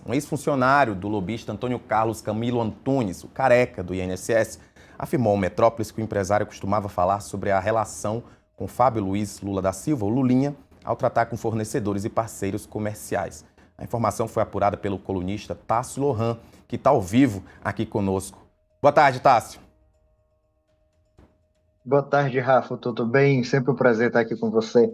Um ex-funcionário do lobista Antônio Carlos Camilo Antunes, o careca do INSS, afirmou ao Metrópolis que o empresário costumava falar sobre a relação com Fábio Luiz Lula da Silva, o Lulinha, ao tratar com fornecedores e parceiros comerciais. A informação foi apurada pelo colunista Tássio Lohan, que está ao vivo aqui conosco. Boa tarde, Tássio. Boa tarde, Rafa. Tudo bem? Sempre um prazer estar aqui com você.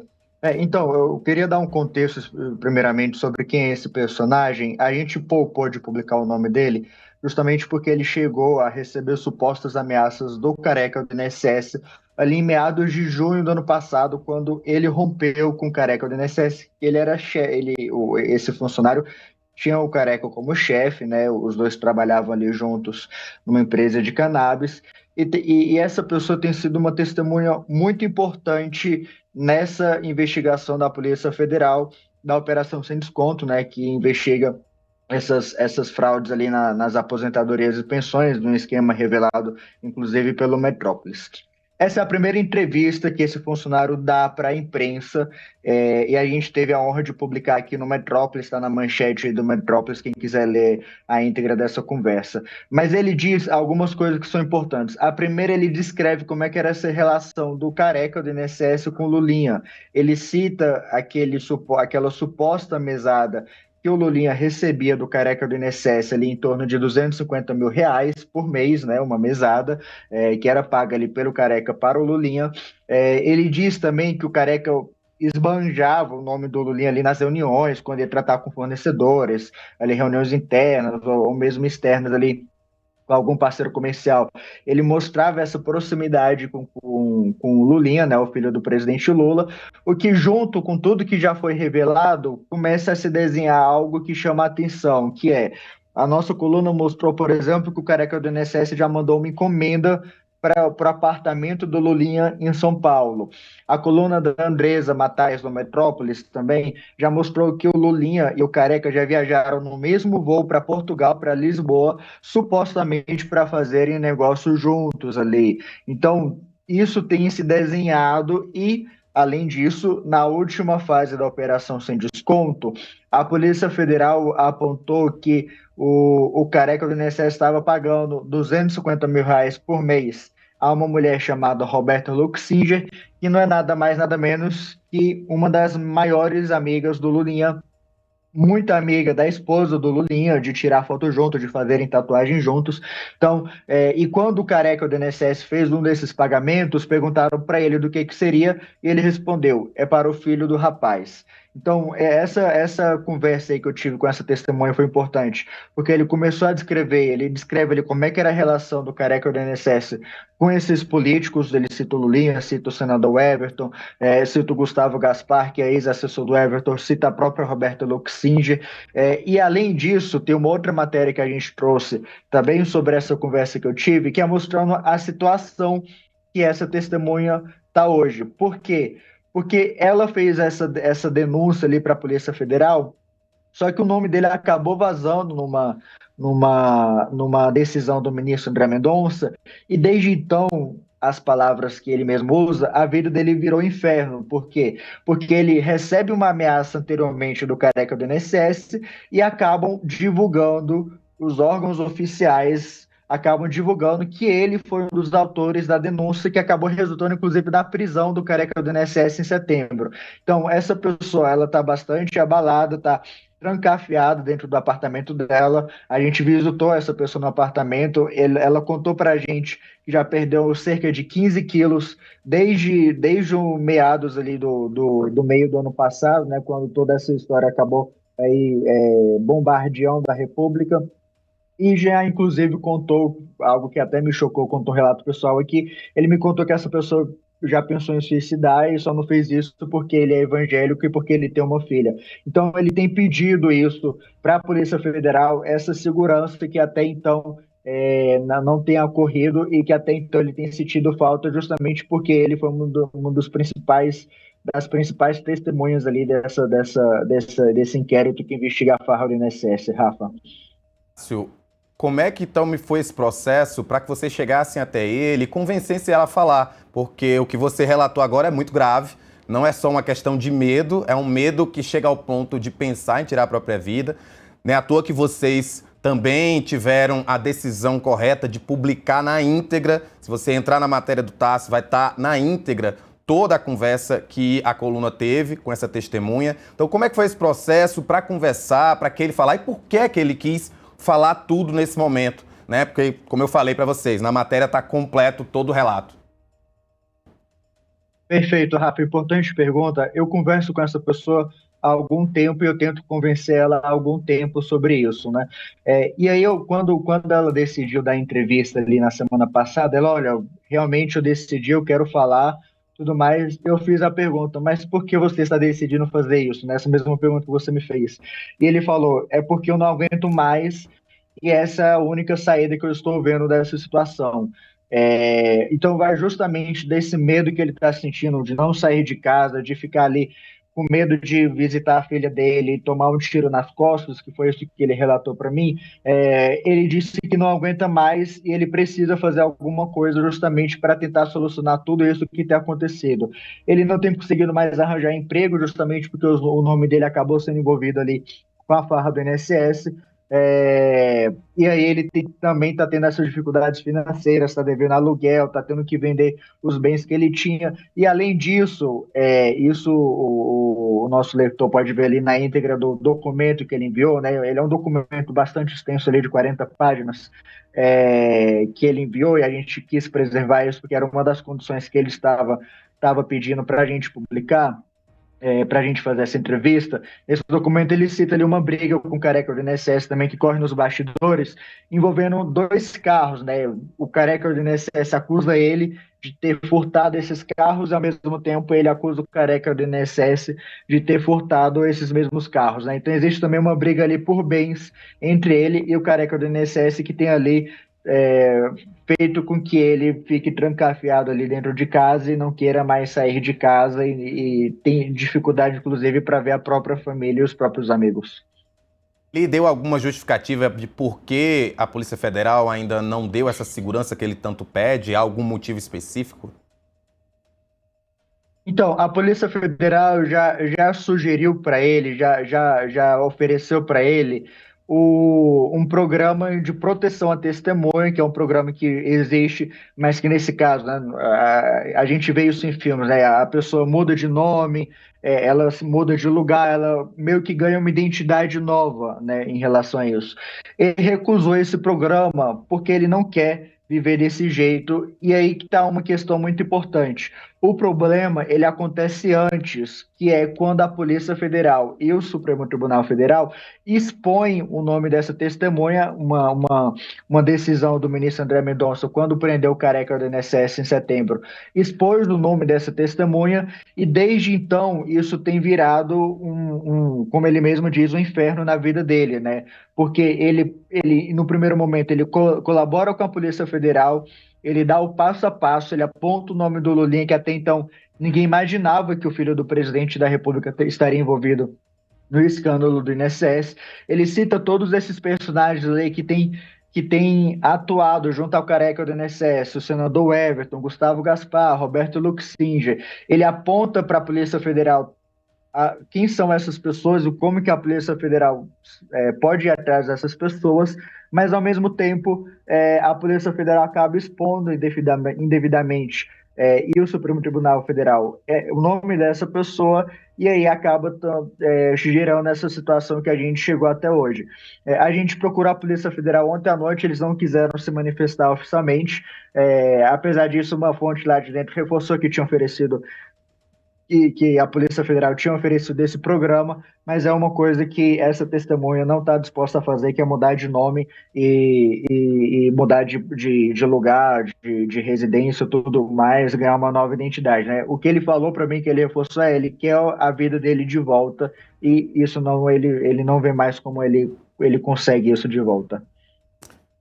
Então, eu queria dar um contexto, primeiramente, sobre quem é esse personagem. A gente poupou de publicar o nome dele, justamente porque ele chegou a receber supostas ameaças do careca do INSS ali em meados de junho do ano passado, quando ele rompeu com o careca do INSS. Ele era esse funcionário tinha o careca como chefe, né? Os dois trabalhavam ali juntos numa empresa de cannabis. E essa pessoa tem sido uma testemunha muito importante nessa investigação da Polícia Federal, da Operação Sem Desconto, né, que investiga essas fraudes ali nas aposentadorias e pensões, num esquema revelado, inclusive, pelo Metrópolis. Essa é a primeira entrevista que esse funcionário dá para a imprensa, e a gente teve a honra de publicar aqui no Metrópolis, está na manchete do Metrópolis, quem quiser ler a íntegra dessa conversa. Mas ele diz algumas coisas que são importantes. A primeira, ele descreve como é que era essa relação do careca do INSS com o Lulinha. Ele cita aquela suposta mesada que o Lulinha recebia do careca do INSS ali em torno de R$ 250 mil por mês, né, uma mesada, que era paga ali pelo careca para o Lulinha. Ele diz também que o careca esbanjava o nome do Lulinha ali nas reuniões, quando ia tratar com fornecedores, ali reuniões internas ou mesmo externas ali com algum parceiro comercial. Ele mostrava essa proximidade com o Lulinha, né, o filho do presidente Lula, o que, junto com tudo que já foi revelado, começa a se desenhar algo que chama a atenção, que é a nossa coluna mostrou, por exemplo, que o careca do INSS já mandou uma encomenda para o apartamento do Lulinha em São Paulo. A coluna da Andresa Matais, do Metrópolis, também já mostrou que o Lulinha e o Careca já viajaram no mesmo voo para Portugal, para Lisboa, supostamente para fazerem negócio juntos ali. Então, isso tem se desenhado e, além disso, na última fase da Operação Sem Desconto, a Polícia Federal apontou que o careca do INSS estava pagando R$ 250 mil por mês a uma mulher chamada Roberta Luxinger, que não é nada mais, nada menos que uma das maiores amigas do Lulinha, muito amiga da esposa do Lulinha, de tirar foto junto, de fazerem tatuagem juntos. Então, e quando o careca do INSS fez um desses pagamentos, perguntaram para ele do que seria, e ele respondeu: é para o filho do rapaz. Então, essa conversa aí que eu tive com essa testemunha foi importante, porque ele começou a descrever, ele descreve ali como é que era a relação do careca do INSS com esses políticos, ele cita o Lulinha, cita o senador Everton, cita o Gustavo Gaspar, que é ex-assessor do Everton, cita a própria Roberta Luxinger, e além disso, tem uma outra matéria que a gente trouxe também sobre essa conversa que eu tive, que é mostrando a situação que essa testemunha está hoje. Por quê? Porque ela fez essa denúncia ali para a Polícia Federal, só que o nome dele acabou vazando numa decisão do ministro André Mendonça, e desde então, as palavras que ele mesmo usa, a vida dele virou inferno. Por quê? Porque ele recebe uma ameaça anteriormente do careca do INSS e acabam divulgando, os órgãos oficiais acabam divulgando que ele foi um dos autores da denúncia que acabou resultando, inclusive, da prisão do careca do INSS em setembro. Então, essa pessoa, ela está bastante abalada, está trancafiada dentro do apartamento dela. A gente visitou essa pessoa no apartamento, ela contou para a gente que já perdeu cerca de 15 quilos desde o meados ali do meio do ano passado, né, quando toda essa história acabou aí, bombardeando a República. E já, inclusive, contou algo que até me chocou, contou um relato pessoal aqui. Ele me contou que essa pessoa já pensou em suicidar e só não fez isso porque ele é evangélico e porque ele tem uma filha. Então, ele tem pedido isso para a Polícia Federal, essa segurança que até então não tem ocorrido e que até então ele tem sentido falta justamente porque ele foi um dos principais das principais testemunhas ali desse inquérito que investiga a farra do INSS, Rafa. Como é que então me foi esse processo para que vocês chegassem até ele e convencessem ela a falar? Porque o que você relatou agora é muito grave, não é só uma questão de medo, é um medo que chega ao ponto de pensar em tirar a própria vida. Não é à toa que vocês também tiveram a decisão correta de publicar na íntegra. Se você entrar na matéria do Tássio, vai estar na íntegra toda a conversa que a coluna teve com essa testemunha. Então, como é que foi esse processo para conversar, para que ele falar e por que ele quis falar tudo nesse momento, né? Porque, como eu falei para vocês, na matéria está completo todo o relato. Perfeito, Rafa. Importante pergunta. Eu converso com essa pessoa há algum tempo e eu tento convencer ela há algum tempo sobre isso, né? E aí, quando ela decidiu dar entrevista ali na semana passada, ela, olha, realmente eu decidi, eu quero falar, tudo mais. Eu fiz a pergunta, mas por que você está decidindo fazer isso? Nessa mesma pergunta que você me fez. E ele falou, é porque eu não aguento mais e essa é a única saída que eu estou vendo dessa situação. Então vai justamente desse medo que ele está sentindo de não sair de casa, de ficar ali com medo de visitar a filha dele, tomar um tiro nas costas, que foi isso que ele relatou para mim. Ele disse que não aguenta mais e ele precisa fazer alguma coisa justamente para tentar solucionar tudo isso que tem acontecido. Ele não tem conseguido mais arranjar emprego justamente porque o nome dele acabou sendo envolvido ali com a farra do INSS. E aí ele também está tendo essas dificuldades financeiras, está devendo aluguel, está tendo que vender os bens que ele tinha. E além disso, isso o nosso leitor pode ver ali na íntegra do documento que ele enviou, né? Ele é um documento bastante extenso ali de 40 páginas, que ele enviou, e a gente quis preservar isso porque era uma das condições que ele estava pedindo para a gente publicar. Para a gente fazer essa entrevista. Esse documento ele cita ali uma briga com o Careca do INSS também que corre nos bastidores, envolvendo 2 carros, né? O Careca do INSS acusa ele de ter furtado esses carros, e ao mesmo tempo ele acusa o Careca do INSS de ter furtado esses mesmos carros, né? Então existe também uma briga ali por bens entre ele e o Careca do INSS que tem ali é, feito com que ele fique trancafiado ali dentro de casa e não queira mais sair de casa e tem dificuldade, inclusive, para ver a própria família e os próprios amigos. Ele deu alguma justificativa de por que a Polícia Federal ainda não deu essa segurança que ele tanto pede? Há algum motivo específico? Então, a Polícia Federal já sugeriu para ele, já ofereceu para ele um programa de proteção à testemunha, que é um programa que existe, mas que nesse caso, né, a gente vê isso em filmes, né? A pessoa muda de nome, ela se muda de lugar, ela meio que ganha uma identidade nova, né, em relação a isso. Ele recusou esse programa porque ele não quer viver desse jeito, e aí que está uma questão muito importante. O problema, ele acontece antes, que é quando a Polícia Federal e o Supremo Tribunal Federal expõem o nome dessa testemunha, uma decisão do ministro André Mendonça, quando prendeu o Careca do INSS em setembro, expôs o nome dessa testemunha, e desde então isso tem virado como ele mesmo diz, um inferno na vida dele, né? Porque ele no primeiro momento, ele colabora com a Polícia Federal, ele dá o passo a passo, ele aponta o nome do Lulinha, que até então ninguém imaginava que o filho do presidente da República estaria envolvido no escândalo do INSS. Ele cita todos esses personagens aí que tem atuado junto ao Careca do INSS, o senador Everton, Gustavo Gaspar, Roberto Luxinger. Ele aponta para a Polícia Federal quem são essas pessoas e como que a Polícia Federal pode ir atrás dessas pessoas, mas ao mesmo tempo a Polícia Federal acaba expondo indevidamente e o Supremo Tribunal Federal o nome dessa pessoa, e aí acaba gerando essa situação que a gente chegou até hoje. A gente procurou a Polícia Federal ontem à noite, eles não quiseram se manifestar oficialmente, apesar disso uma fonte lá de dentro reforçou que tinha oferecido que a Polícia Federal tinha oferecido desse programa, mas é uma coisa que essa testemunha não está disposta a fazer, que é mudar de nome e mudar de lugar, de residência, tudo mais, ganhar uma nova identidade, né? O que ele falou para mim, que ele reforçou, ele quer a vida dele de volta, e isso não, ele não vê mais como ele consegue isso de volta.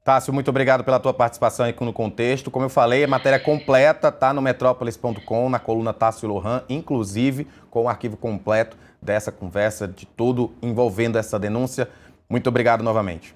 Tássio, muito obrigado pela tua participação aqui no Contexto. Como eu falei, a matéria completa está no metrópolis.com, na coluna Tássio Lohan, inclusive com o arquivo completo dessa conversa, de tudo envolvendo essa denúncia. Muito obrigado novamente.